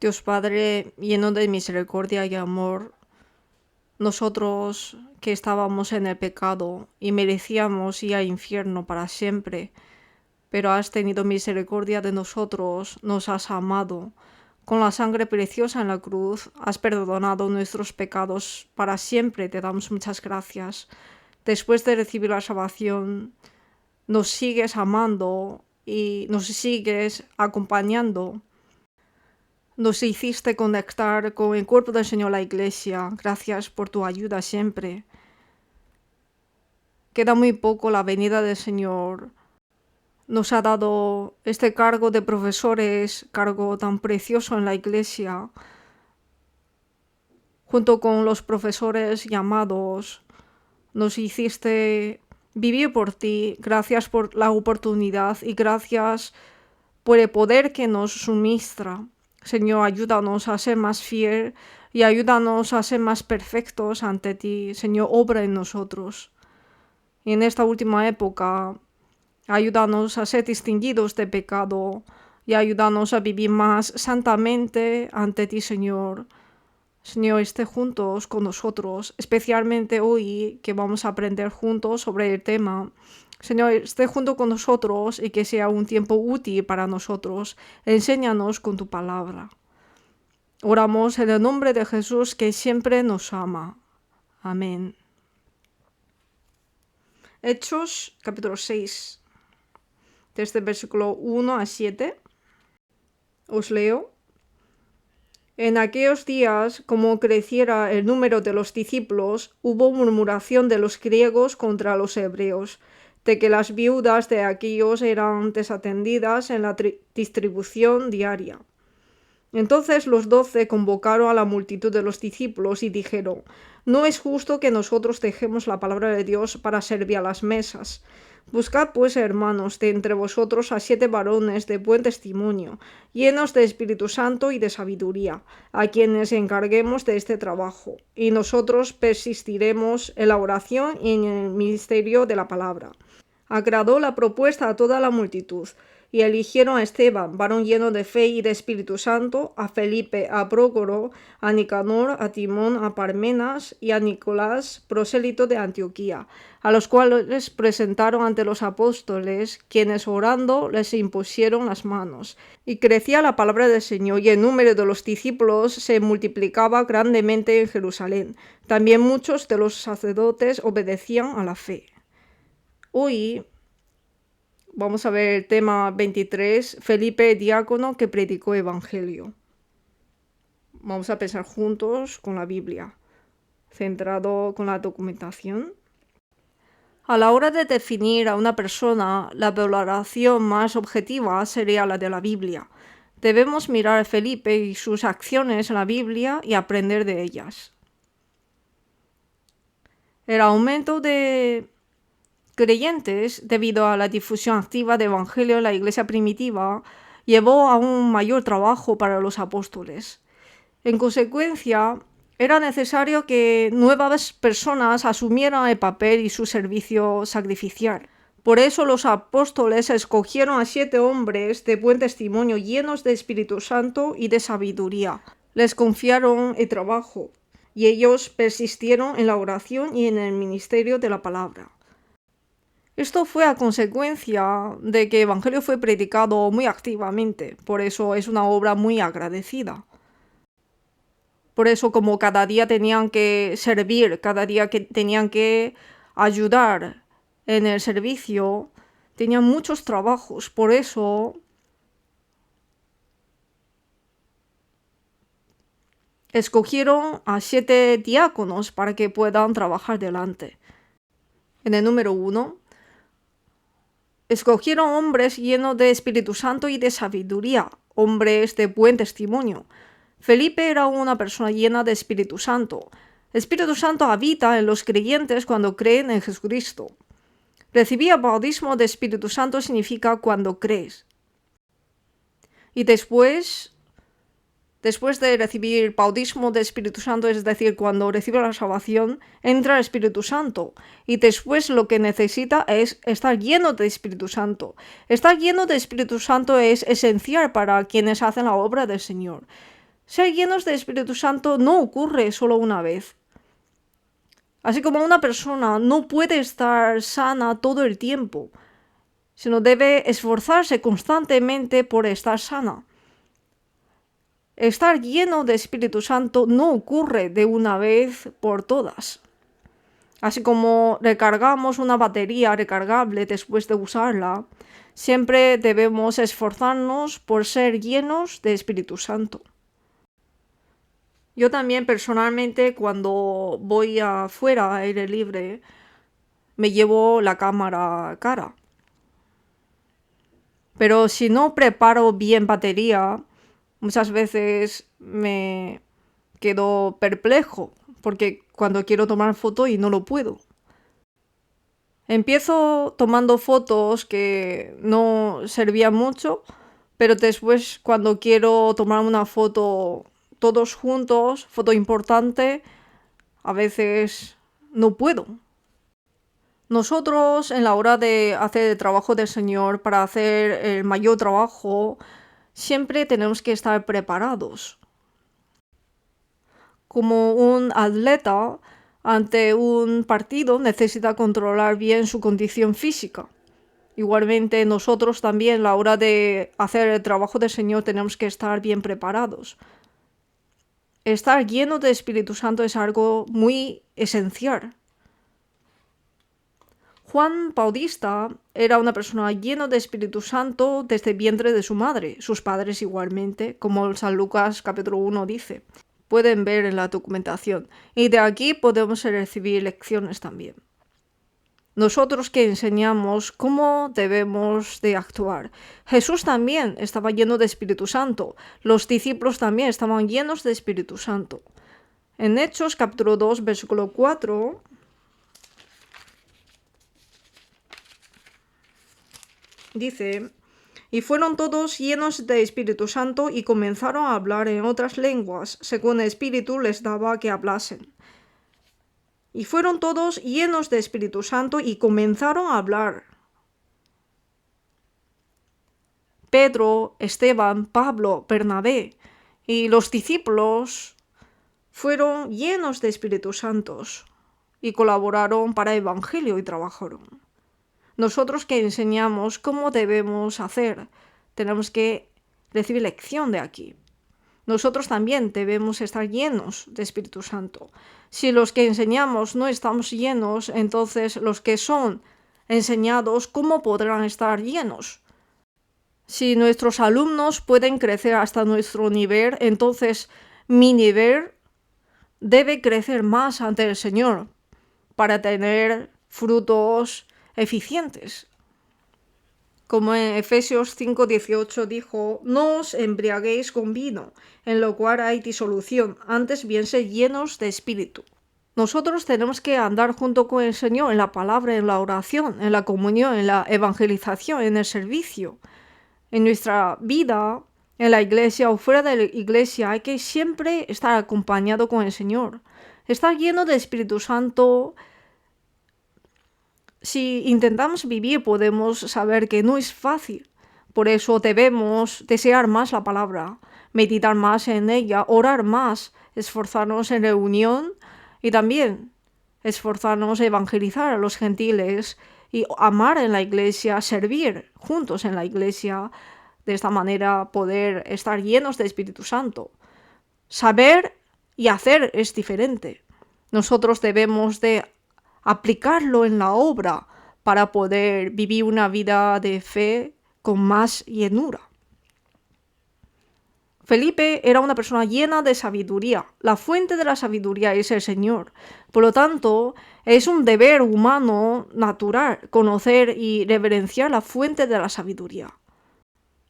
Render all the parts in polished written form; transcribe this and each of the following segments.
Dios Padre, lleno de misericordia y amor, nosotros que estábamos en el pecado y merecíamos ir al infierno para siempre, pero has tenido misericordia de nosotros, nos has amado. Con la sangre preciosa en la cruz has perdonado nuestros pecados para siempre. Te damos muchas gracias. Después de recibir la salvación, nos sigues amando y nos sigues acompañando. Nos hiciste conectar con el cuerpo del Señor, la Iglesia. Gracias por tu ayuda siempre. Queda muy poco la venida del Señor. Nos ha dado este cargo de profesores, cargo tan precioso en la Iglesia, junto con los profesores llamados. Nos hiciste vivir por ti. Gracias por la oportunidad y gracias por el poder que nos suministra. Señor, ayúdanos a ser más fiel y ayúdanos a ser más perfectos ante ti. Señor, obra en nosotros. Y en esta última época, ayúdanos a ser distinguidos de pecado y ayúdanos a vivir más santamente ante ti, Señor. Señor, esté juntos con nosotros, especialmente hoy que vamos a aprender juntos sobre el tema. Señor, esté junto con nosotros y que sea un tiempo útil para nosotros. Enséñanos con tu palabra. Oramos en el nombre de Jesús que siempre nos ama. Amén. Hechos, capítulo 6, desde el versículo 1 a 7. Os leo. En aquellos días, como creciera el número de los discípulos, hubo murmuración de los griegos contra los hebreos, de que las viudas de aquellos eran desatendidas en la distribución diaria. Entonces los 12 convocaron a la multitud de los discípulos y dijeron: no es justo que nosotros dejemos la palabra de Dios para servir a las mesas. Buscad pues, hermanos, de entre vosotros a 7 varones de buen testimonio, llenos de Espíritu Santo y de sabiduría, a quienes encarguemos de este trabajo, y nosotros persistiremos en la oración y en el ministerio de la palabra. Agradó la propuesta a toda la multitud, y eligieron a Esteban, varón lleno de fe y de Espíritu Santo, a Felipe, a Prócoro, a Nicanor, a Timón, a Parmenas y a Nicolás, prosélito de Antioquía, a los cuales presentaron ante los apóstoles, quienes orando les impusieron las manos. Y crecía la palabra del Señor, y el número de los discípulos se multiplicaba grandemente en Jerusalén. También muchos de los sacerdotes obedecían a la fe. Hoy vamos a ver el tema 23, Felipe, diácono que predicó evangelio. Vamos a pensar juntos con la Biblia, centrado con la documentación. A la hora de definir a una persona, la valoración más objetiva sería la de la Biblia. Debemos mirar a Felipe y sus acciones en la Biblia y aprender de ellas. El aumento de creyentes, debido a la difusión activa de evangelio en la iglesia primitiva, llevó a un mayor trabajo para los apóstoles. En consecuencia, era necesario que nuevas personas asumieran el papel y su servicio sacrificial. Por eso los apóstoles escogieron a 7 hombres de buen testimonio, llenos de Espíritu Santo y de sabiduría. Les confiaron el trabajo, y ellos persistieron en la oración y en el ministerio de la palabra. Esto fue a consecuencia de que el Evangelio fue predicado muy activamente, por eso es una obra muy agradecida. Por eso, como cada día tenían que servir, cada día que tenían que ayudar en el servicio, tenían muchos trabajos. Por eso escogieron a 7 diáconos para que puedan trabajar delante. En el número 1, escogieron hombres llenos de Espíritu Santo y de sabiduría, hombres de buen testimonio. Felipe era una persona llena de Espíritu Santo. El Espíritu Santo habita en los creyentes cuando creen en Jesucristo. Recibir el bautismo de Espíritu Santo significa cuando crees. Y después de recibir el bautismo de Espíritu Santo, es decir, cuando recibe la salvación, entra el Espíritu Santo. Y después lo que necesita es estar lleno de Espíritu Santo. Estar lleno de Espíritu Santo es esencial para quienes hacen la obra del Señor. Ser llenos de Espíritu Santo no ocurre solo una vez. Así como una persona no puede estar sana todo el tiempo, sino debe esforzarse constantemente por estar sana. Estar lleno de Espíritu Santo no ocurre de una vez por todas. Así como recargamos una batería recargable después de usarla, siempre debemos esforzarnos por ser llenos de Espíritu Santo. Yo también personalmente cuando voy afuera a aire libre me llevo la cámara cara. Pero si no preparo bien batería, muchas veces me quedo perplejo porque cuando quiero tomar foto y no lo puedo. Empiezo tomando fotos que no servían mucho, pero después cuando quiero tomar una foto todos juntos, foto importante, a veces no puedo. Nosotros en la hora de hacer el trabajo del Señor, para hacer el mayor trabajo, siempre tenemos que estar preparados. Como un atleta ante un partido necesita controlar bien su condición física. Igualmente nosotros también a la hora de hacer el trabajo del Señor tenemos que estar bien preparados. Estar lleno de Espíritu Santo es algo muy esencial. Juan Bautista era una persona llena de Espíritu Santo desde el vientre de su madre, sus padres igualmente, como San Lucas capítulo 1 dice. Pueden ver en la documentación. Y de aquí podemos recibir lecciones también. Nosotros que enseñamos cómo debemos de actuar. Jesús también estaba lleno de Espíritu Santo. Los discípulos también estaban llenos de Espíritu Santo. En Hechos capítulo 2, versículo 4, dice: y fueron todos llenos de Espíritu Santo y comenzaron a hablar en otras lenguas, según el Espíritu les daba que hablasen. Y fueron todos llenos de Espíritu Santo y comenzaron a hablar. Pedro, Esteban, Pablo, Bernabé y los discípulos fueron llenos de Espíritu Santo y colaboraron para el Evangelio y trabajaron. Nosotros que enseñamos cómo debemos hacer, tenemos que recibir lección de aquí. Nosotros también debemos estar llenos de Espíritu Santo. Si los que enseñamos no estamos llenos, entonces los que son enseñados, ¿cómo podrán estar llenos? Si nuestros alumnos pueden crecer hasta nuestro nivel, entonces mi nivel debe crecer más ante el Señor para tener frutos eficientes. Como en Efesios 5:18 dijo: no os embriaguéis con vino, en lo cual hay disolución, antes bien sed llenos de espíritu. Nosotros tenemos que andar junto con el Señor en la palabra, en la oración, en la comunión, en la evangelización, en el servicio. En nuestra vida, en la iglesia o fuera de la iglesia, hay que siempre estar acompañado con el Señor. Estar lleno del Espíritu Santo. Si intentamos vivir, podemos saber que no es fácil. Por eso debemos desear más la palabra, meditar más en ella, orar más, esforzarnos en reunión y también esforzarnos a evangelizar a los gentiles y amar en la iglesia, servir juntos en la iglesia. De esta manera poder estar llenos de Espíritu Santo. Saber y hacer es diferente. Nosotros debemos de aplicarlo en la obra para poder vivir una vida de fe con más llenura. Felipe era una persona llena de sabiduría. La fuente de la sabiduría es el Señor. Por lo tanto, es un deber humano natural conocer y reverenciar la fuente de la sabiduría.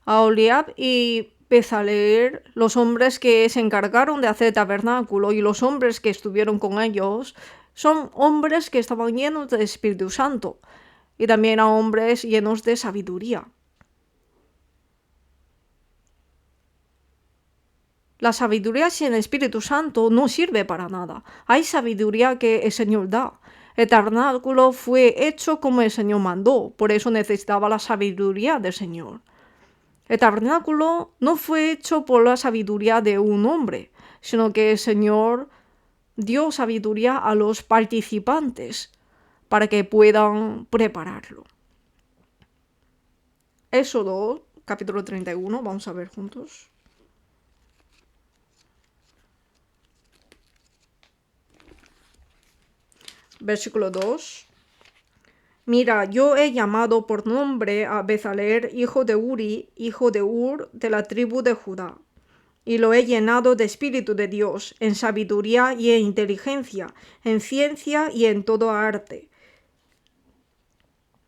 Aholiab y Bezaleel, los hombres que se encargaron de hacer el tabernáculo y los hombres que estuvieron con ellos, son hombres que estaban llenos de Espíritu Santo y también eran hombres llenos de sabiduría. La sabiduría sin el Espíritu Santo no sirve para nada. Hay sabiduría que el Señor da. El tabernáculo fue hecho como el Señor mandó, por eso necesitaba la sabiduría del Señor. El tabernáculo no fue hecho por la sabiduría de un hombre, sino que el Señor dio sabiduría a los participantes para que puedan prepararlo. Éxodo, capítulo 31, vamos a ver juntos. Versículo 2. Mira, yo he llamado por nombre a Bezalel, hijo de Uri, hijo de Ur, de la tribu de Judá, y lo he llenado de espíritu de Dios, en sabiduría y en inteligencia, en ciencia y en todo arte,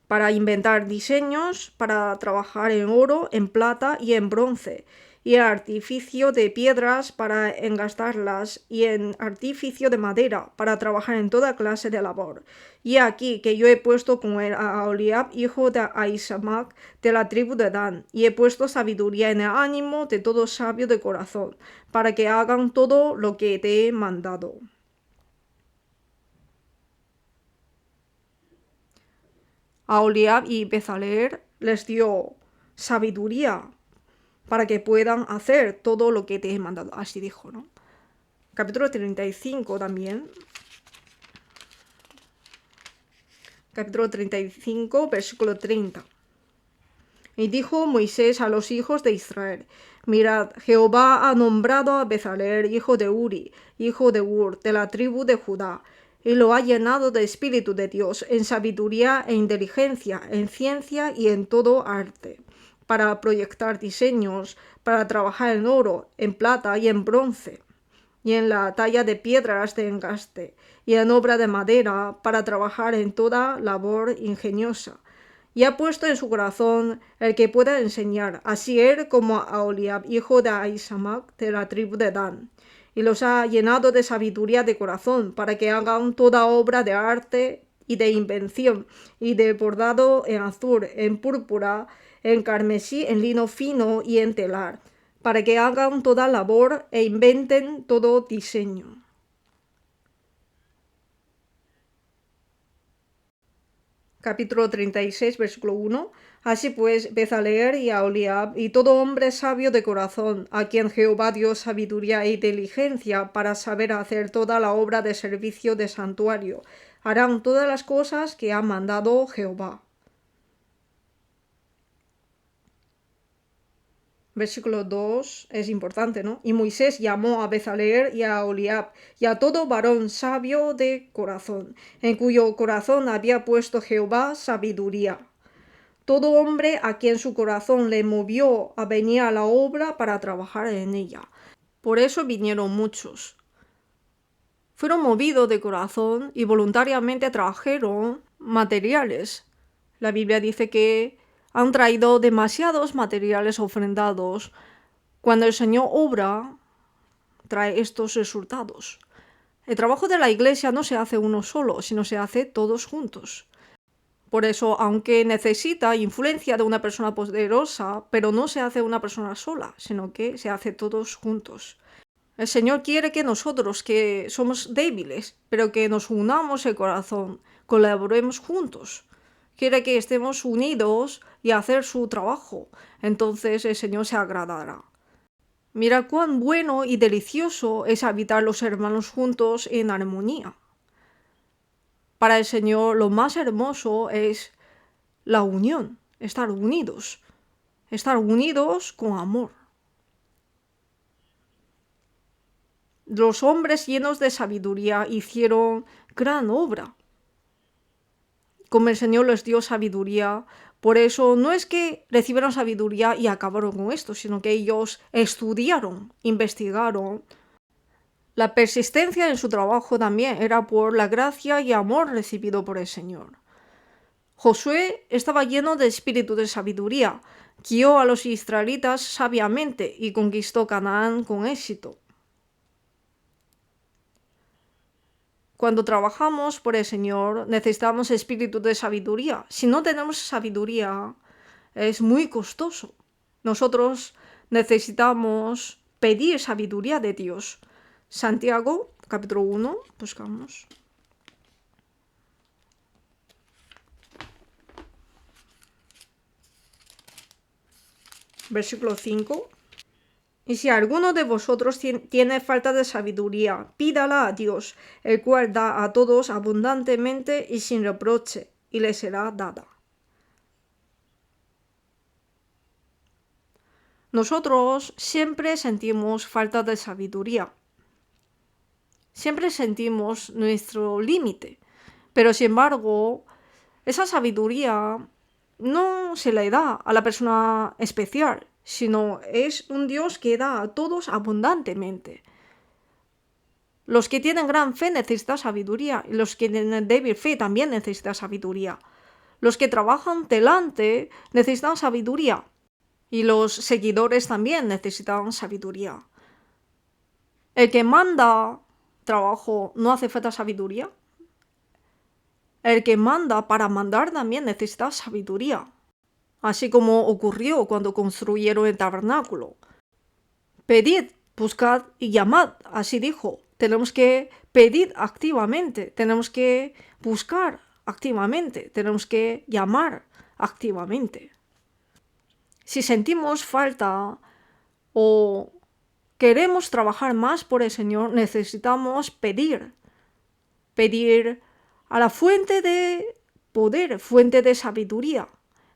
para inventar diseños, para trabajar en oro, en plata y en bronce, y en artificio de piedras para engastarlas, y en artificio de madera para trabajar en toda clase de labor. Y aquí que yo he puesto con él a Aholiab, hijo de Ahisamac, de la tribu de Dan, y he puesto sabiduría en el ánimo de todo sabio de corazón, para que hagan todo lo que te he mandado. Aholiab y Bezalel les dio sabiduría para que puedan hacer todo lo que te he mandado. Así dijo, ¿no? Capítulo 35 también. Capítulo 35, versículo 30. Y dijo Moisés a los hijos de Israel: Mirad, Jehová ha nombrado a Bezalel, hijo de Uri, hijo de Ur, de la tribu de Judá, y lo ha llenado de espíritu de Dios, en sabiduría e inteligencia, en ciencia y en todo arte, para proyectar diseños, para trabajar en oro, en plata y en bronce, y en la talla de piedras de engaste, y en obra de madera, para trabajar en toda labor ingeniosa. Y ha puesto en su corazón el que pueda enseñar, así él como a Aholiab, hijo de Ahisamac, de la tribu de Dan. Y los ha llenado de sabiduría de corazón, para que hagan toda obra de arte y de invención, y de bordado en azul, en púrpura, en carmesí, en lino fino y en telar, para que hagan toda labor e inventen todo diseño. Capítulo 36, versículo 1. Así pues, Bezalel y Aholiab y todo hombre sabio de corazón, a quien Jehová dio sabiduría e inteligencia para saber hacer toda la obra de servicio de santuario, harán todas las cosas que ha mandado Jehová. Versículo 2 es importante, ¿no? Y Moisés llamó a Bezalel y a Aholiab y a todo varón sabio de corazón, en cuyo corazón había puesto Jehová sabiduría. Todo hombre a quien su corazón le movió a venir a la obra para trabajar en ella. Por eso vinieron muchos. Fueron movidos de corazón y voluntariamente trajeron materiales. La Biblia dice que han traído demasiados materiales ofrendados. Cuando el Señor obra, trae estos resultados. El trabajo de la iglesia no se hace uno solo, sino se hace todos juntos. Por eso, aunque necesita influencia de una persona poderosa, pero no se hace una persona sola, sino que se hace todos juntos. El Señor quiere que nosotros, que somos débiles, pero que nos unamos el corazón, colaboremos juntos. Quiere que estemos unidos y hacer su trabajo. Entonces el Señor se agradará. Mira cuán bueno y delicioso es habitar los hermanos juntos en armonía. Para el Señor lo más hermoso es la unión, estar unidos con amor. Los hombres llenos de sabiduría hicieron gran obra. Como el Señor les dio sabiduría, por eso no es que recibieron sabiduría y acabaron con esto, sino que ellos estudiaron, investigaron. La persistencia en su trabajo también era por la gracia y amor recibido por el Señor. Josué estaba lleno de espíritu de sabiduría, guió a los israelitas sabiamente y conquistó Canaán con éxito. Cuando trabajamos por el Señor, necesitamos espíritu de sabiduría. Si no tenemos sabiduría, es muy costoso. Nosotros necesitamos pedir sabiduría de Dios. Santiago, capítulo 1, buscamos. versículo 5. Y si alguno de vosotros tiene falta de sabiduría, pídala a Dios, el cual da a todos abundantemente y sin reproche, y le será dada. Nosotros siempre sentimos falta de sabiduría. Siempre sentimos nuestro límite. Pero sin embargo, esa sabiduría no se le da a la persona especial, sino es un Dios que da a todos abundantemente. Los que tienen gran fe necesitan sabiduría y los que tienen débil fe también necesitan sabiduría. Los que trabajan delante necesitan sabiduría y los seguidores también necesitan sabiduría. El que manda trabajo no hace falta sabiduría. El que manda para mandar también necesita sabiduría. Así como ocurrió cuando construyeron el tabernáculo. Pedid, buscad y llamad, así dijo. Tenemos que pedir activamente, tenemos que buscar activamente, tenemos que llamar activamente. Si sentimos falta o queremos trabajar más por el Señor, necesitamos pedir. Pedir a la fuente de poder, fuente de sabiduría.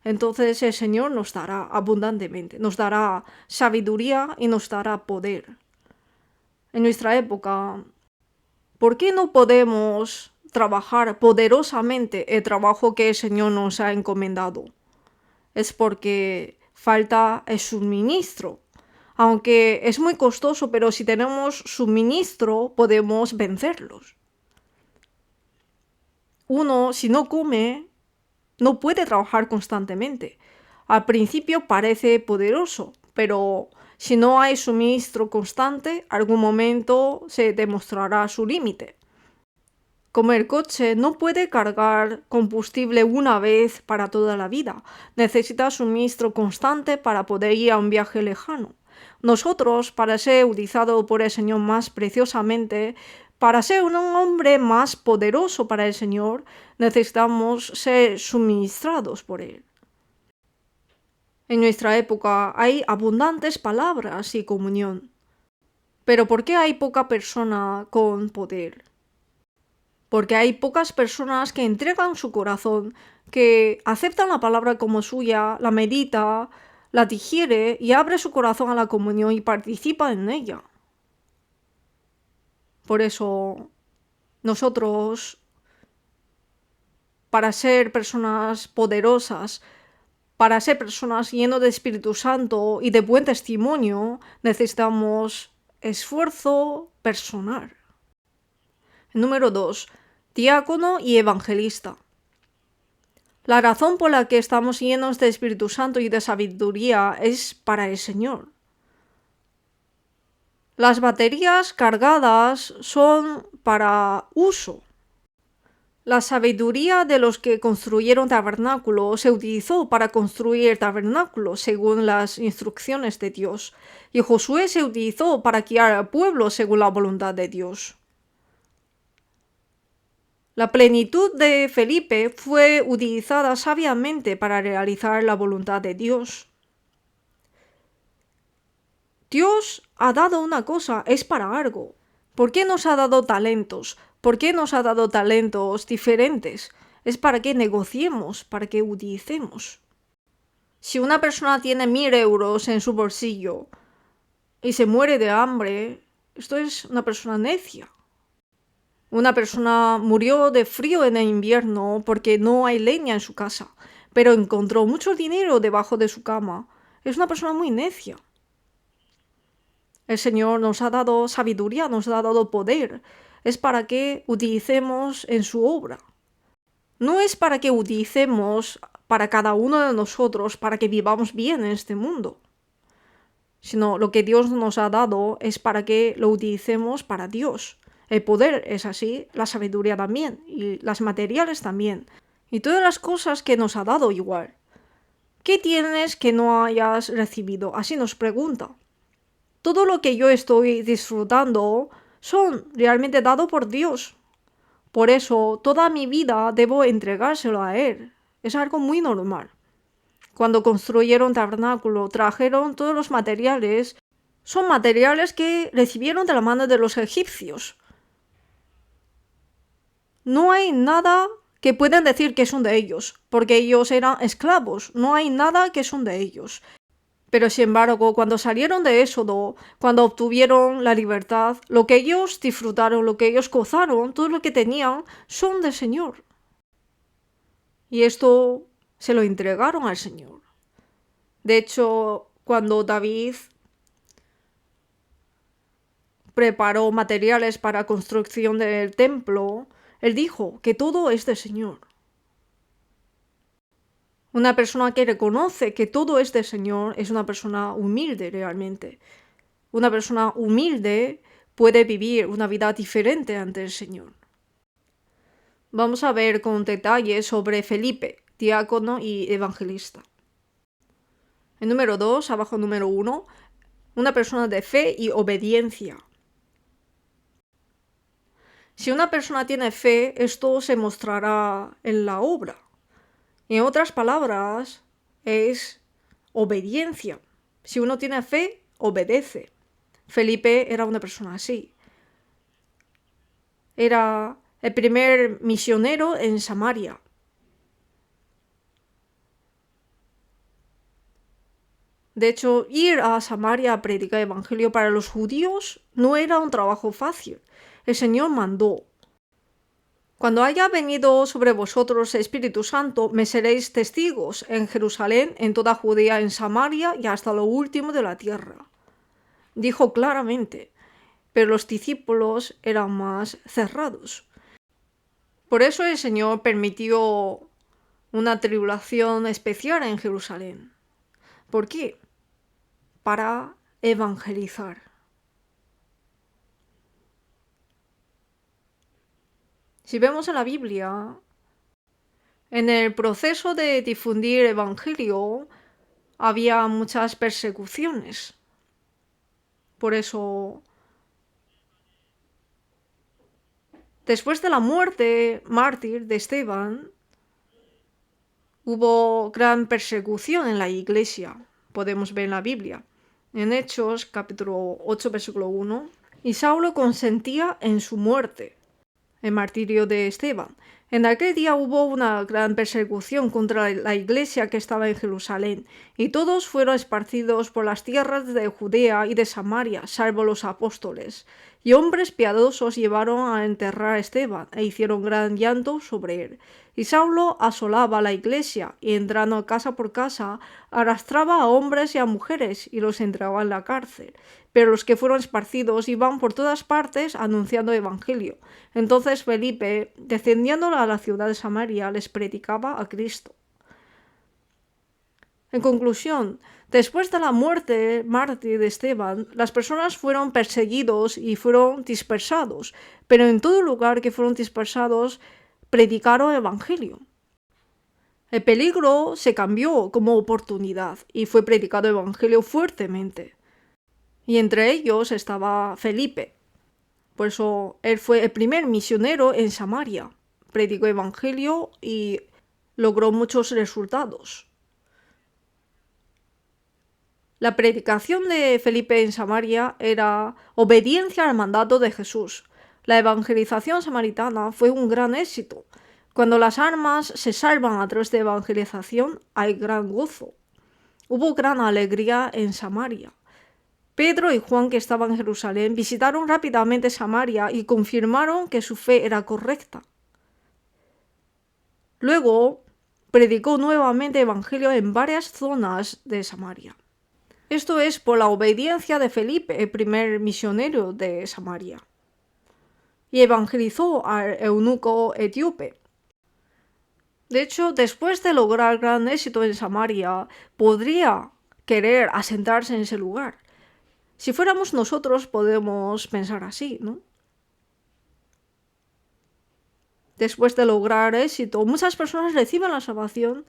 Entonces el Señor nos dará abundantemente, nos dará sabiduría y nos dará poder. En nuestra época, ¿por qué no podemos trabajar poderosamente el trabajo que el Señor nos ha encomendado? Es porque falta el suministro. Aunque es muy costoso, pero si tenemos suministro podemos vencerlos. Uno, si no come, no puede trabajar constantemente. Al principio parece poderoso, pero si no hay suministro constante, algún momento se demostrará su límite. Como el coche no puede cargar combustible una vez para toda la vida, necesita suministro constante para poder ir a un viaje lejano. Nosotros, para ser utilizado por el Señor más preciosamente, para ser un hombre más poderoso para el Señor, necesitamos ser suministrados por Él. En nuestra época hay abundantes palabras y comunión. Pero ¿por qué hay poca persona con poder? Porque hay pocas personas que entregan su corazón, que aceptan la palabra como suya, la medita, la digiere y abre su corazón a la comunión y participa en ella. Por eso, nosotros, para ser personas poderosas, para ser personas llenas de Espíritu Santo y de buen testimonio, necesitamos esfuerzo personal. Número 2. Diácono y evangelista. La razón por la que estamos llenos de Espíritu Santo y de sabiduría es para el Señor. Las baterías cargadas son para uso. La sabiduría de los que construyeron tabernáculo se utilizó para construir el tabernáculo según las instrucciones de Dios, y Josué se utilizó para guiar al pueblo según la voluntad de Dios. La plenitud de Felipe fue utilizada sabiamente para realizar la voluntad de Dios. Dios ha dado una cosa, es para algo. ¿Por qué nos ha dado talentos? ¿Por qué nos ha dado talentos diferentes? Es para que negociemos, para que utilicemos. Si una persona tiene 1.000 euros en su bolsillo y se muere de hambre, esto es una persona necia. Una persona murió de frío en el invierno porque no hay leña en su casa, pero encontró mucho dinero debajo de su cama. Es una persona muy necia. El Señor nos ha dado sabiduría, nos ha dado poder. Es para que utilicemos en su obra. No es para que utilicemos para cada uno de nosotros, para que vivamos bien en este mundo, sino lo que Dios nos ha dado es para que lo utilicemos para Dios. El poder es así, la sabiduría también, y las materiales también, y todas las cosas que nos ha dado igual. ¿Qué tienes que no hayas recibido? Así nos pregunta. Todo lo que yo estoy disfrutando son realmente dado por Dios. Por eso, toda mi vida debo entregárselo a Él. Es algo muy normal. cuando construyeron tabernáculo, trajeron todos los materiales. Son materiales que recibieron de la mano de los egipcios. No hay nada que puedan decir que son de ellos, porque ellos eran esclavos. No hay nada que son de ellos. Pero sin embargo, cuando salieron de Éxodo, cuando obtuvieron la libertad, lo que ellos disfrutaron, lo que ellos gozaron, todo lo que tenían, son del Señor. Y esto se lo entregaron al Señor. De hecho, cuando David preparó materiales para construcción del templo, él dijo que todo es del Señor. Una persona que reconoce que todo es del Señor es una persona humilde realmente. Una persona humilde puede vivir una vida diferente ante el Señor. Vamos a ver con detalle sobre Felipe, diácono y evangelista. El número 2, abajo número 1, una persona de fe y obediencia. Si una persona tiene fe, esto se mostrará en la obra. En otras palabras, es obediencia. Si uno tiene fe, obedece. Felipe era una persona así. Era el primer misionero en Samaria. De hecho, ir a Samaria a predicar el evangelio para los judíos no era un trabajo fácil. El Señor mandó: cuando haya venido sobre vosotros el Espíritu Santo, me seréis testigos en Jerusalén, en toda Judea, en Samaria y hasta lo último de la tierra. Dijo claramente, pero los discípulos eran más cerrados. Por eso el Señor permitió una tribulación especial en Jerusalén. ¿Por qué? Para evangelizar. Si vemos en la Biblia, en el proceso de difundir el evangelio había muchas persecuciones. Por eso, después de la muerte mártir de Esteban, hubo gran persecución en la iglesia. Podemos ver en la Biblia. En Hechos, capítulo 8, versículo 1, y Saulo consentía en su muerte, el martirio de Esteban. En aquel día hubo una gran persecución contra la iglesia que estaba en Jerusalén, y todos fueron esparcidos por las tierras de Judea y de Samaria, salvo los apóstoles. Y hombres piadosos llevaron a enterrar a Esteban, e hicieron gran llanto sobre él. Y Saulo asolaba la iglesia, y entrando casa por casa, arrastraba a hombres y a mujeres, y los entregaba en la cárcel. Pero los que fueron esparcidos iban por todas partes anunciando el evangelio. Entonces Felipe, descendiendo a la ciudad de Samaria, les predicaba a Cristo. En conclusión, después de la muerte mártir de Esteban, las personas fueron perseguidos y fueron dispersados, pero en todo lugar que fueron dispersados, predicaron el evangelio. El peligro se cambió como oportunidad y fue predicado el evangelio fuertemente. Y entre ellos estaba Felipe. Por eso él fue el primer misionero en Samaria. Predicó el evangelio y logró muchos resultados. La predicación de Felipe en Samaria era obediencia al mandato de Jesús. La evangelización samaritana fue un gran éxito. Cuando las almas se salvan a través de evangelización, hay gran gozo. Hubo gran alegría en Samaria. Pedro y Juan, que estaban en Jerusalén, visitaron rápidamente Samaria y confirmaron que su fe era correcta. Luego, predicó nuevamente el evangelio en varias zonas de Samaria. Esto es por la obediencia de Felipe, el primer misionero de Samaria. Y evangelizó al eunuco etíope. De hecho, después de lograr gran éxito en Samaria, podría querer asentarse en ese lugar. Si fuéramos nosotros, podemos pensar así, ¿no? Después de lograr éxito, muchas personas reciben la salvación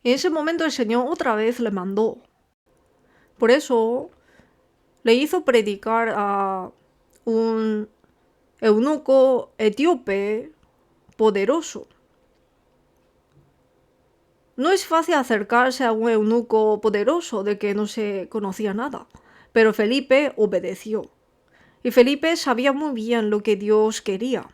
y en ese momento el Señor otra vez le mandó. Por eso le hizo predicar a un eunuco etíope poderoso. No es fácil acercarse a un eunuco poderoso de que no se conocía nada, pero Felipe obedeció. Y Felipe sabía muy bien lo que Dios quería.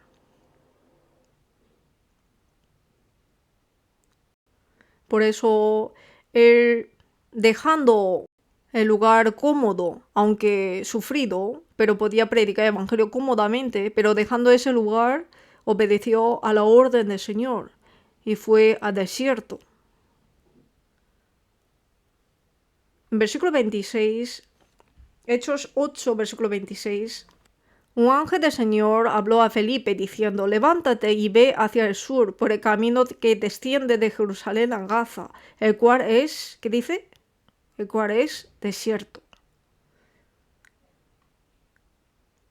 Por eso, él, dejando el lugar cómodo, aunque sufrido, pero podía predicar el evangelio cómodamente, pero dejando ese lugar, obedeció a la orden del Señor y fue al desierto. En versículo 26, Hechos 8, versículo 26, un ángel del Señor habló a Felipe diciendo: levántate y ve hacia el sur por el camino que desciende de Jerusalén a Gaza, el cual es, ¿qué dice? El cual es desierto.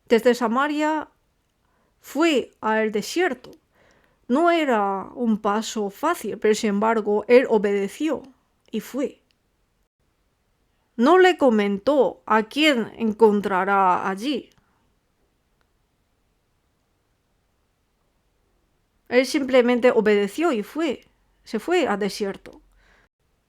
Desde Samaria fue al desierto. No era un paso fácil, pero sin embargo él obedeció y fue. No le comentó a quién encontrará allí. Él simplemente obedeció y fue. Se fue al desierto.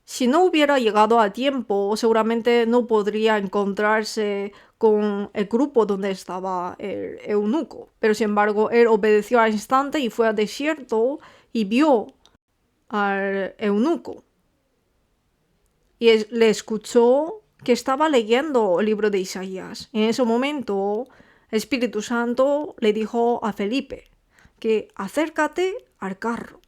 Si no hubiera llegado a tiempo, seguramente no podría encontrarse con el grupo donde estaba el eunuco. Pero sin embargo, él obedeció al instante y fue al desierto y vio al eunuco. Y le escuchó que estaba leyendo el libro de Isaías. En ese momento, el Espíritu Santo le dijo a Felipe que acércate al carro.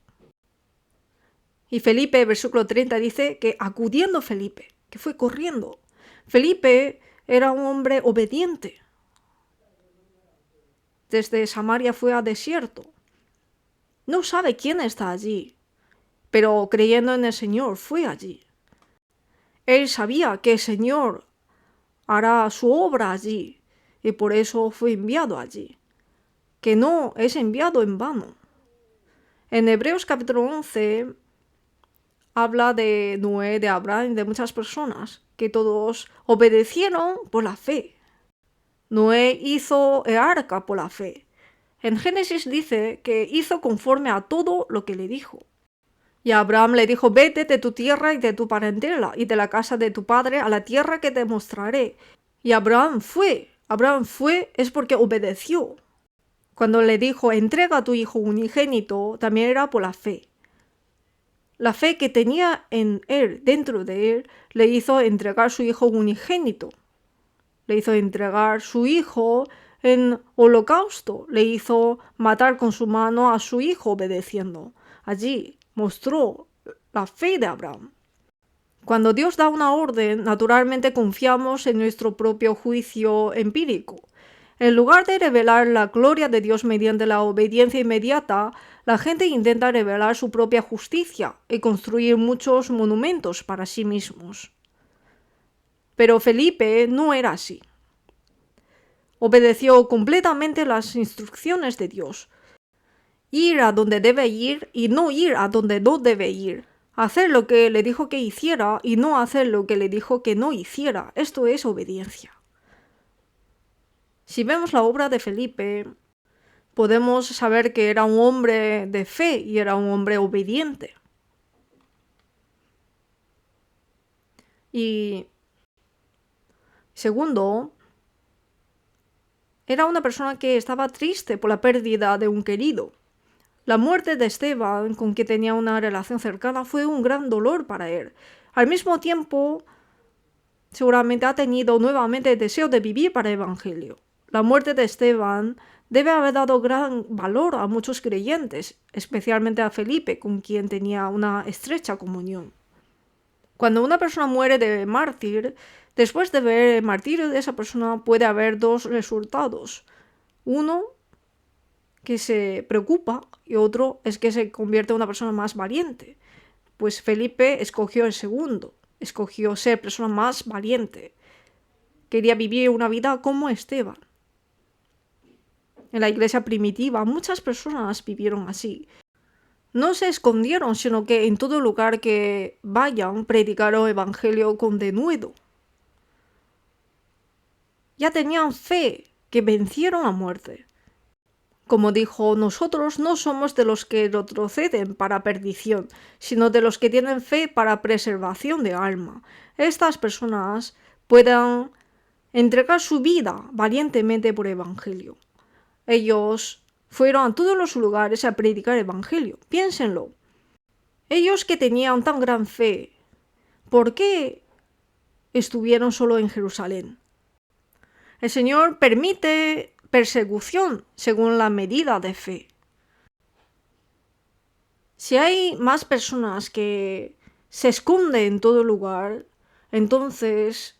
Y Felipe, versículo 30, dice que acudiendo Felipe, que fue corriendo. Felipe era un hombre obediente. Desde Samaria fue al desierto. No sabe quién está allí, pero creyendo en el Señor fue allí. Él sabía que el Señor hará su obra allí y por eso fue enviado allí. Que no es enviado en vano. En Hebreos capítulo 11 habla de Noé, de Abraham y de muchas personas que todos obedecieron por la fe. Noé hizo el arca por la fe. En Génesis dice que hizo conforme a todo lo que le dijo. Y a Abraham le dijo: vete de tu tierra y de tu parentela y de la casa de tu padre a la tierra que te mostraré. Y Abraham fue. Abraham fue es porque obedeció. Cuando le dijo: entrega a tu hijo unigénito, también era por la fe. La fe que tenía en él, dentro de él, le hizo entregar su hijo unigénito. Le hizo entregar su hijo en holocausto. Le hizo matar con su mano a su hijo obedeciendo. Allí mostró la fe de Abraham. Cuando Dios da una orden, naturalmente confiamos en nuestro propio juicio empírico. En lugar de revelar la gloria de Dios mediante la obediencia inmediata, la gente intenta revelar su propia justicia y construir muchos monumentos para sí mismos. Pero Felipe no era así. Obedeció completamente las instrucciones de Dios. Ir a donde debe ir y no ir a donde no debe ir. Hacer lo que le dijo que hiciera y no hacer lo que le dijo que no hiciera. Esto es obediencia. Si vemos la obra de Felipe, podemos saber que era un hombre de fe y era un hombre obediente. Y segundo, era una persona que estaba triste por la pérdida de un querido. La muerte de Esteban, con quien tenía una relación cercana, fue un gran dolor para él. Al mismo tiempo, seguramente ha tenido nuevamente el deseo de vivir para el Evangelio. La muerte de Esteban debe haber dado gran valor a muchos creyentes, especialmente a Felipe, con quien tenía una estrecha comunión. Cuando una persona muere de mártir, después de ver el martirio de esa persona puede haber dos resultados. Uno, que se preocupa, y otro es que se convierte en una persona más valiente. Pues Felipe escogió el segundo, escogió ser persona más valiente. Quería vivir una vida como Esteban. En la iglesia primitiva muchas personas vivieron así. No se escondieron, sino que en todo lugar que vayan predicaron el evangelio con denuedo. Ya tenían fe que vencieron la muerte. Como dijo, nosotros no somos de los que retroceden para perdición, sino de los que tienen fe para preservación de alma. Estas personas puedan entregar su vida valientemente por el Evangelio. Ellos fueron a todos los lugares a predicar el Evangelio. Piénsenlo. Ellos que tenían tan gran fe, ¿por qué estuvieron solo en Jerusalén? El Señor permite persecución según la medida de fe. Si hay más personas que se esconden en todo lugar, entonces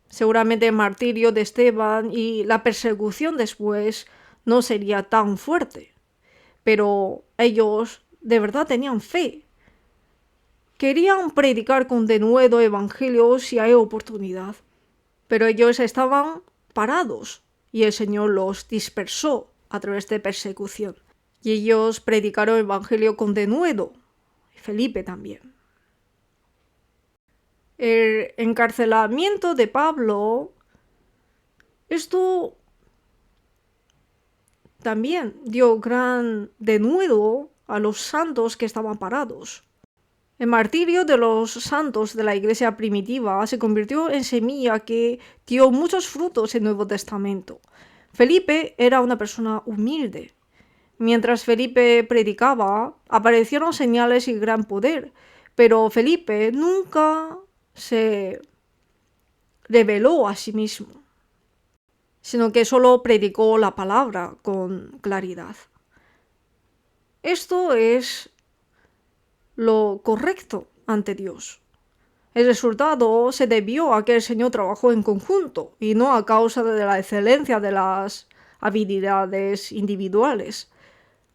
seguramente el martirio de Esteban y la persecución después no sería tan fuerte. Pero ellos de verdad tenían fe. Querían predicar con denuedo evangelio si hay oportunidad. Pero ellos estaban parados y el Señor los dispersó a través de persecución. Y ellos predicaron el evangelio con denuedo. Felipe también. El encarcelamiento de Pablo, esto también dio gran denuedo a los santos que estaban parados. El martirio de los santos de la iglesia primitiva se convirtió en semilla que dio muchos frutos en el Nuevo Testamento. Felipe era una persona humilde. Mientras Felipe predicaba, aparecieron señales y gran poder, pero Felipe nunca se reveló a sí mismo, sino que solo predicó la palabra con claridad. Esto es lo correcto ante Dios. El resultado se debió a que el Señor trabajó en conjunto y no a causa de la excelencia de las habilidades individuales.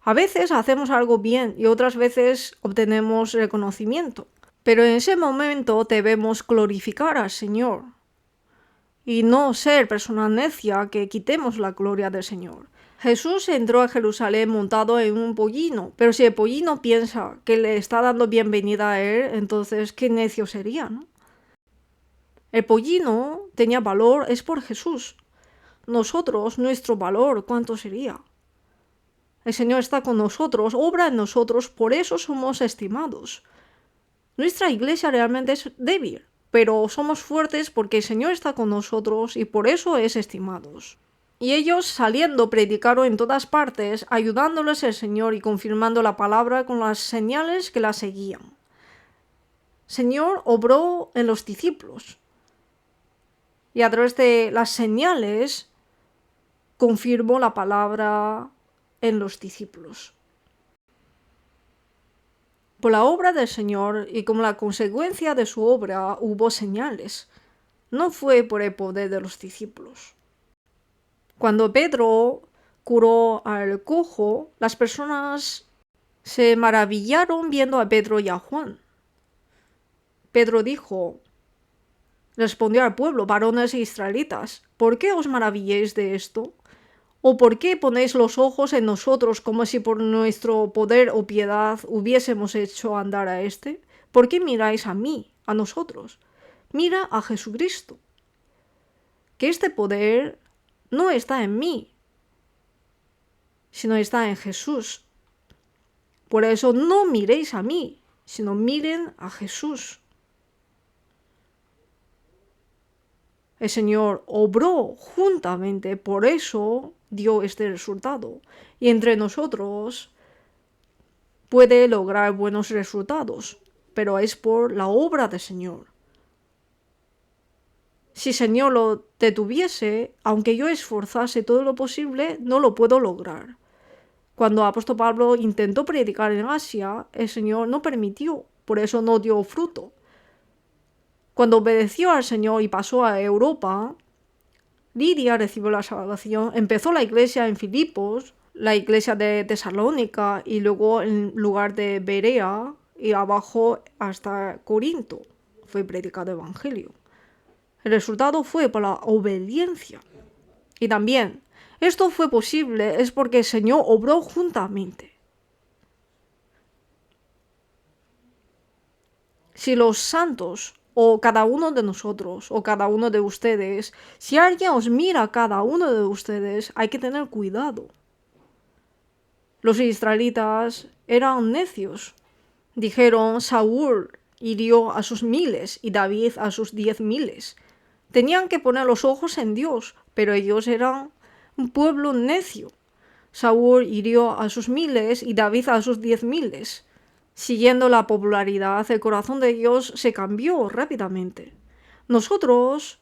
A veces hacemos algo bien y otras veces obtenemos reconocimiento, pero en ese momento debemos glorificar al Señor y no ser persona necia que quitemos la gloria del Señor. Jesús entró a Jerusalén montado en un pollino, pero si el pollino piensa que le está dando bienvenida a él, entonces qué necio sería, ¿no? El pollino tenía valor, es por Jesús. Nosotros, nuestro valor, ¿cuánto sería? El Señor está con nosotros, obra en nosotros, por eso somos estimados. Nuestra iglesia realmente es débil, pero somos fuertes porque el Señor está con nosotros y por eso es estimados. Y ellos saliendo predicaron en todas partes, ayudándoles el Señor y confirmando la palabra con las señales que la seguían. Señor obró en los discípulos y a través de las señales confirmó la palabra en los discípulos. Por la obra del Señor y como la consecuencia de su obra hubo señales. No fue por el poder de los discípulos. Cuando Pedro curó al cojo, las personas se maravillaron viendo a Pedro y a Juan. Pedro respondió al pueblo, varones israelitas, ¿por qué os maravilléis de esto? ¿O por qué ponéis los ojos en nosotros como si por nuestro poder o piedad hubiésemos hecho andar a éste? ¿Por qué miráis a mí, a nosotros? Mira a Jesucristo. Que este poder no está en mí, sino está en Jesús. Por eso no miréis a mí, sino miren a Jesús. El Señor obró juntamente, por eso dio este resultado. Y entre nosotros puede lograr buenos resultados, pero es por la obra del Señor. Si el Señor lo detuviese, aunque yo esforzase todo lo posible, no lo puedo lograr. Cuando el apóstol Pablo intentó predicar en Asia, el Señor no permitió, por eso no dio fruto. Cuando obedeció al Señor y pasó a Europa, Lidia recibió la salvación, empezó la iglesia en Filipos, la iglesia de Tesalónica y luego en lugar de Berea y abajo hasta Corinto fue predicado el evangelio. El resultado fue por la obediencia. Y también, esto fue posible es porque el Señor obró juntamente. Si los santos o cada uno de nosotros, o cada uno de ustedes, si alguien os mira a cada uno de ustedes, hay que tener cuidado. Los israelitas eran necios. Dijeron, Saúl hirió a sus miles y David a sus 10.000. Tenían que poner los ojos en Dios, pero ellos eran un pueblo necio. Saúl hirió a sus miles y David a sus 10.000. Siguiendo la popularidad, el corazón de Dios se cambió rápidamente. Nosotros,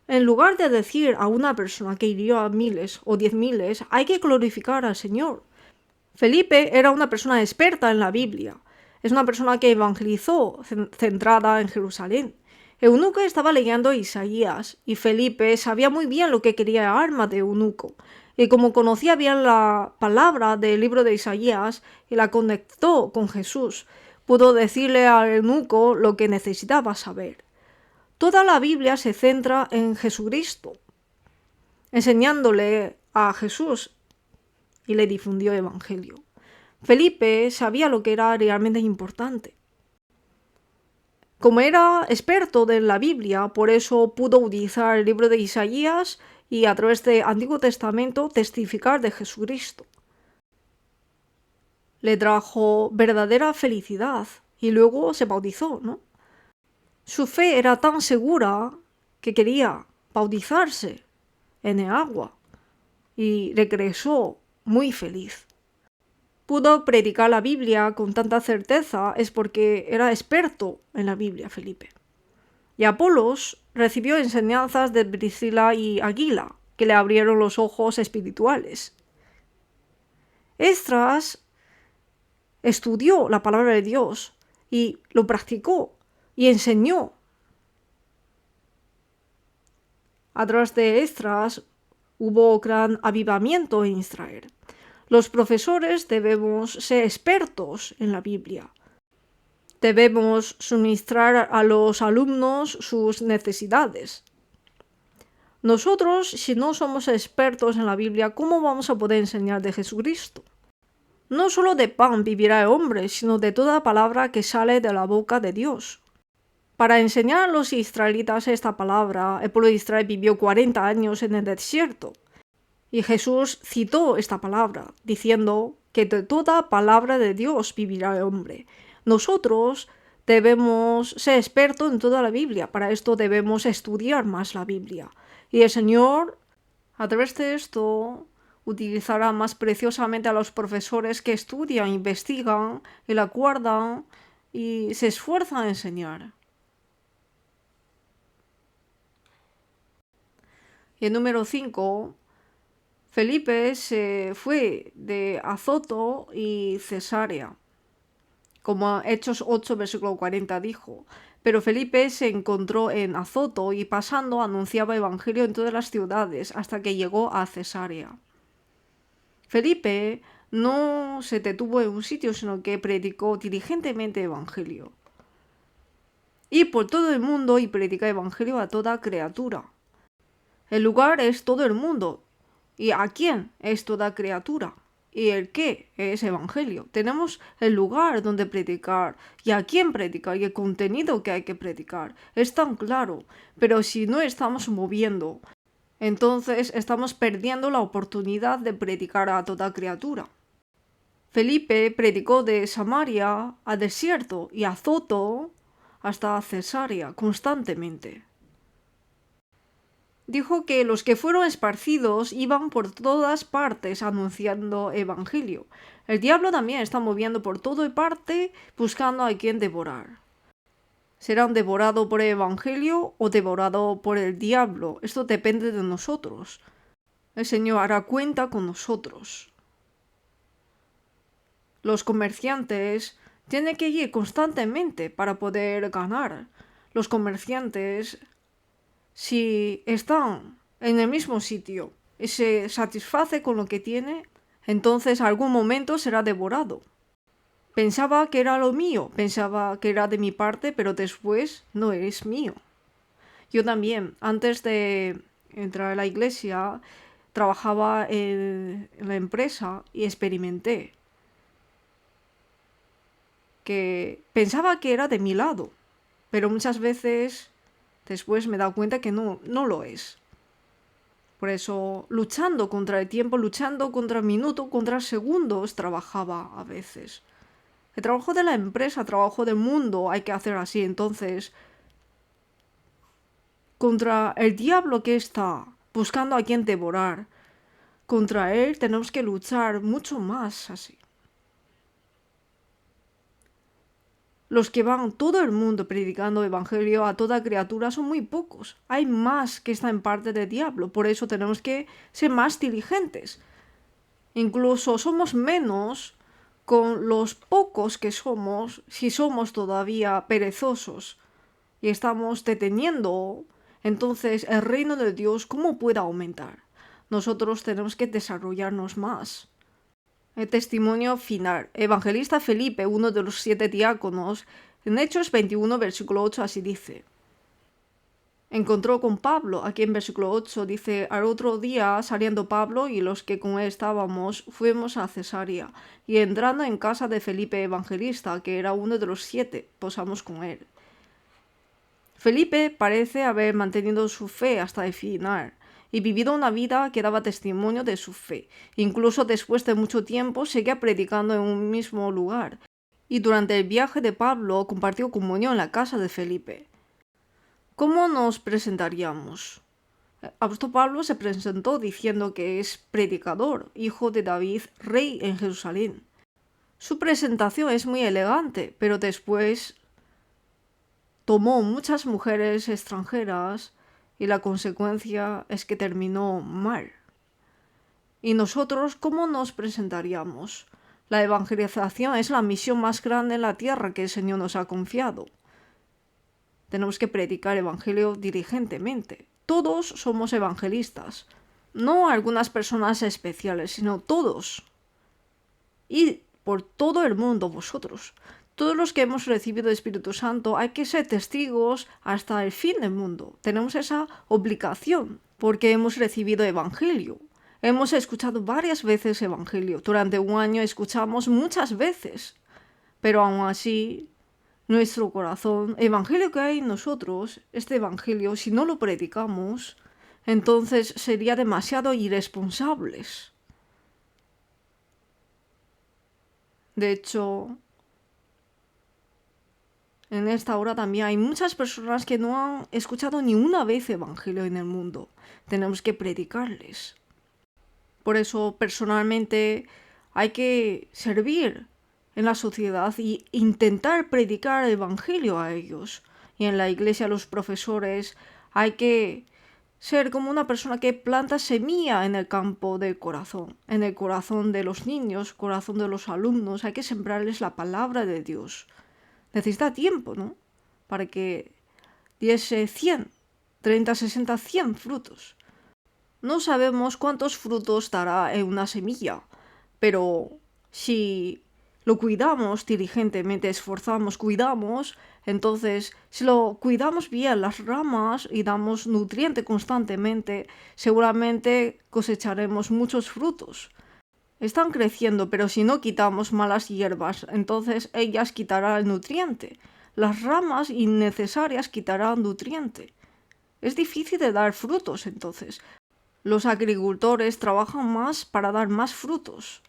en lugar de decir a una persona que hirió a miles o 10.000, hay que glorificar al Señor. Felipe era una persona experta en la Biblia. Es una persona que evangelizó, centrada en Jerusalén. Eunuco estaba leyendo Isaías y Felipe sabía muy bien lo que quería el alma de Eunuco. Y como conocía bien la palabra del libro de Isaías y la conectó con Jesús, pudo decirle al eunuco lo que necesitaba saber. Toda la Biblia se centra en Jesucristo, enseñándole a Jesús, y le difundió el Evangelio. Felipe sabía lo que era realmente importante. Como era experto de la Biblia, por eso pudo utilizar el libro de Isaías y a través del Antiguo Testamento testificar de Jesucristo. Le trajo verdadera felicidad y luego se bautizó, ¿no? Su fe era tan segura que quería bautizarse en el agua y regresó muy feliz. Pudo predicar la Biblia con tanta certeza es porque era experto en la Biblia, Felipe. Y Apolos recibió enseñanzas de Priscila y Aquila, que le abrieron los ojos espirituales. Esdras estudió la palabra de Dios y lo practicó y enseñó. A través de Esdras hubo gran avivamiento en Israel. Los profesores debemos ser expertos en la Biblia. Debemos suministrar a los alumnos sus necesidades. Nosotros, si no somos expertos en la Biblia, ¿cómo vamos a poder enseñar de Jesucristo? No solo de pan vivirá el hombre, sino de toda palabra que sale de la boca de Dios. Para enseñar a los israelitas esta palabra, el pueblo de Israel vivió 40 años en el desierto. Y Jesús citó esta palabra, diciendo que de toda palabra de Dios vivirá el hombre. Nosotros debemos ser expertos en toda la Biblia, para esto debemos estudiar más la Biblia. Y el Señor, a través de esto, utilizará más preciosamente a los profesores que estudian, investigan y la guardan y se esfuerzan a enseñar. Y el número 5, Felipe se fue de Azoto y Cesarea, como Hechos 8, versículo 40 dijo. Pero Felipe se encontró en Azoto y pasando anunciaba evangelio en todas las ciudades hasta que llegó a Cesarea. Felipe no se detuvo en un sitio, sino que predicó diligentemente evangelio. Y por todo el mundo y predica evangelio a toda criatura. El lugar es todo el mundo. ¿Y a quién es toda criatura? ¿Y el qué es evangelio? Tenemos el lugar donde predicar y a quién predicar y el contenido que hay que predicar. Es tan claro, pero si no estamos moviendo, entonces estamos perdiendo la oportunidad de predicar a toda criatura. Felipe predicó de Samaria a desierto y a Azoto hasta Cesarea constantemente. Dijo que los que fueron esparcidos iban por todas partes anunciando evangelio. El diablo también está moviendo por toda parte buscando a quien devorar. ¿Serán devorados por el evangelio o devorados por el diablo? Esto depende de nosotros. El Señor hará cuenta con nosotros. Los comerciantes tienen que ir constantemente para poder ganar. Los comerciantes, si están en el mismo sitio y se satisface con lo que tiene, entonces algún momento será devorado. Pensaba que era lo mío, pensaba que era de mi parte, pero después no es mío. Yo también, antes de entrar a la iglesia, trabajaba en la empresa y experimenté que pensaba que era de mi lado, pero muchas veces después me he dado cuenta que no lo es. Por eso, luchando contra el tiempo, luchando contra el minuto, contra segundos, trabajaba a veces. El trabajo de la empresa, el trabajo del mundo, hay que hacer así. Entonces, contra el diablo que está buscando a quien devorar, contra él tenemos que luchar mucho más así. Los que van todo el mundo predicando evangelio a toda criatura son muy pocos. Hay más que está en parte del diablo. Por eso tenemos que ser más diligentes. Incluso somos menos con los pocos que somos si somos todavía perezosos y estamos deteniendo. Entonces, el reino de Dios, ¿cómo puede aumentar? Nosotros tenemos que desarrollarnos más. El testimonio final. Evangelista Felipe, uno de los 7 diáconos, en Hechos 21, versículo 8, así dice. Encontró con Pablo, aquí en versículo 8 dice, al otro día saliendo Pablo y los que con él estábamos, fuimos a Cesarea, y entrando en casa de Felipe Evangelista, que era uno de los 7, posamos con él. Felipe parece haber mantenido su fe hasta el final y vivido una vida que daba testimonio de su fe. Incluso después de mucho tiempo seguía predicando en un mismo lugar. Y durante el viaje de Pablo compartió comunión en la casa de Felipe. ¿Cómo nos presentaríamos? Apóstol Pablo se presentó diciendo que es predicador, hijo de David, rey en Jerusalén. Su presentación es muy elegante, pero después tomó muchas mujeres extranjeras y la consecuencia es que terminó mal. ¿Y nosotros cómo nos presentaríamos? La evangelización es la misión más grande en la tierra que el Señor nos ha confiado. Tenemos que predicar el evangelio diligentemente. Todos somos evangelistas, no algunas personas especiales, sino todos. Y por todo el mundo vosotros. Todos los que hemos recibido el Espíritu Santo hay que ser testigos hasta el fin del mundo. Tenemos esa obligación porque hemos recibido Evangelio. Hemos escuchado varias veces Evangelio. Durante un año escuchamos muchas veces. Pero aún así, nuestro corazón, el Evangelio que hay en nosotros, este Evangelio, si no lo predicamos, entonces sería demasiado irresponsables. De hecho, en esta hora también hay muchas personas que no han escuchado ni una vez Evangelio en el mundo. Tenemos que predicarles. Por eso, personalmente, hay que servir en la sociedad y intentar predicar el Evangelio a ellos. Y en la iglesia, los profesores, hay que ser como una persona que planta semilla en el campo del corazón, en el corazón de los niños, corazón de los alumnos. Hay que sembrarles la palabra de Dios. Necesita tiempo, ¿no? Para que diese 100, 30, 60, 100 frutos. No sabemos cuántos frutos dará en una semilla, pero si lo cuidamos diligentemente, esforzamos, cuidamos, entonces si lo cuidamos bien las ramas y damos nutriente constantemente, seguramente cosecharemos muchos frutos. Están creciendo, pero si no quitamos malas hierbas, entonces ellas quitarán el nutriente. Las ramas innecesarias quitarán nutriente. Es difícil de dar frutos, entonces. Los agricultores trabajan más para dar más frutos.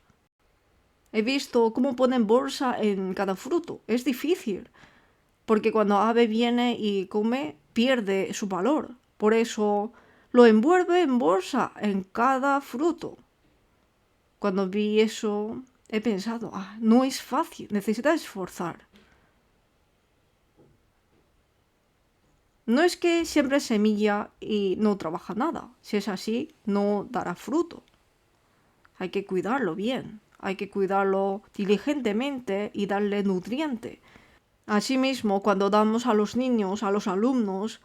He visto cómo ponen bolsa en cada fruto. Es difícil, porque cuando ave viene y come, pierde su valor. Por eso lo envuelve en bolsa en cada fruto. Cuando vi eso, he pensado, no es fácil, necesita esforzar. No es que siempre semilla y no trabaja nada. Si es así, no dará fruto. Hay que cuidarlo bien, hay que cuidarlo diligentemente y darle nutriente. Asimismo, cuando damos a los niños, a los alumnos,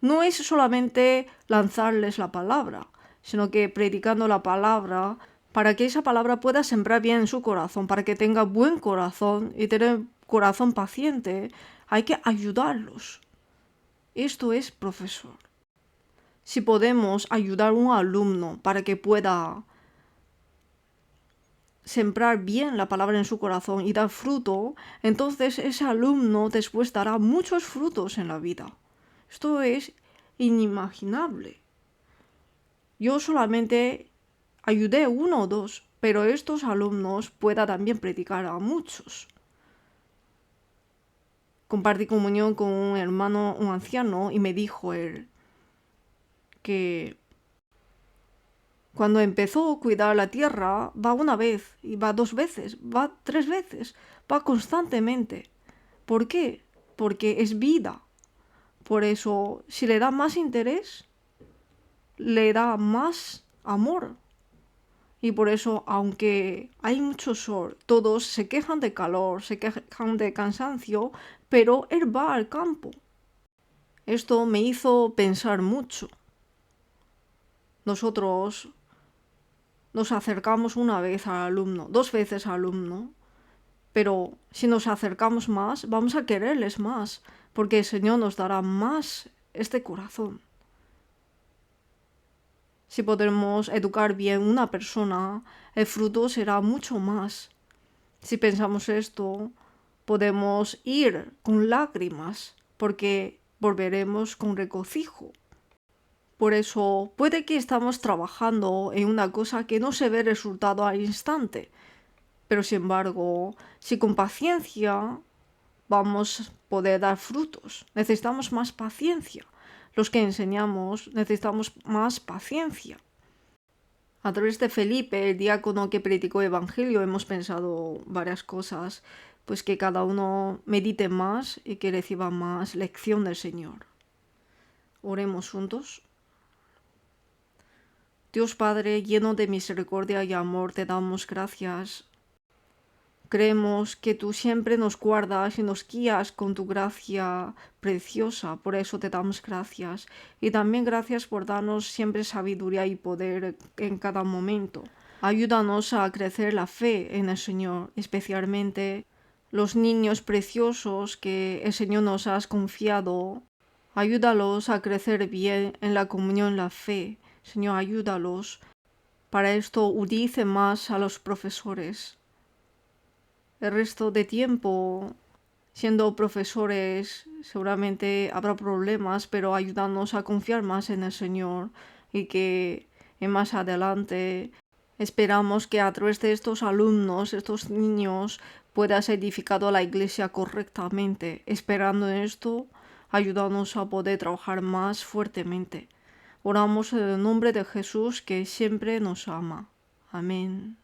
no es solamente lanzarles la palabra, sino que predicando la palabra, para que esa palabra pueda sembrar bien en su corazón, para que tenga buen corazón y tener corazón paciente, hay que ayudarlos. Esto es profesor. Si podemos ayudar a un alumno para que pueda sembrar bien la palabra en su corazón y dar fruto, entonces ese alumno después dará muchos frutos en la vida. Esto es inimaginable. Yo solamente ayudé uno o dos, pero estos alumnos pueda también predicar a muchos. Compartí comunión con un hermano, un anciano, y me dijo él que cuando empezó a cuidar la tierra, va una vez, y va 2 veces, va 3 veces, va constantemente. ¿Por qué? Porque es vida. Por eso, si le da más interés, le da más amor. Y por eso, aunque hay mucho sol, todos se quejan de calor, se quejan de cansancio, pero él va al campo. Esto me hizo pensar mucho. Nosotros nos acercamos una vez al alumno, 2 veces al alumno, pero si nos acercamos más, vamos a quererles más, porque el Señor nos dará más este corazón. Si podemos educar bien una persona, el fruto será mucho más. Si pensamos esto, podemos ir con lágrimas, porque volveremos con regocijo. Por eso puede que estamos trabajando en una cosa que no se ve resultado al instante, pero sin embargo, si con paciencia vamos a poder dar frutos, necesitamos más paciencia. Los que enseñamos necesitamos más paciencia. A través de Felipe, el diácono que predicó el Evangelio, hemos pensado varias cosas, pues que cada uno medite más y que reciba más lección del Señor. Oremos juntos. Dios Padre, lleno de misericordia y amor, te damos gracias. Creemos que tú siempre nos guardas y nos guías con tu gracia preciosa, por eso te damos gracias. Y también gracias por darnos siempre sabiduría y poder en cada momento. Ayúdanos a crecer la fe en el Señor, especialmente los niños preciosos que el Señor nos has confiado. Ayúdalos a crecer bien en la comunión, en la fe. Señor, ayúdalos. Para esto utilice más a los profesores. El resto de tiempo, siendo profesores, seguramente habrá problemas, pero ayúdanos a confiar más en el Señor y que más adelante esperamos que a través de estos alumnos, estos niños, puedas edificar la iglesia correctamente. Esperando en esto, ayúdanos a poder trabajar más fuertemente. Oramos en el nombre de Jesús que siempre nos ama. Amén.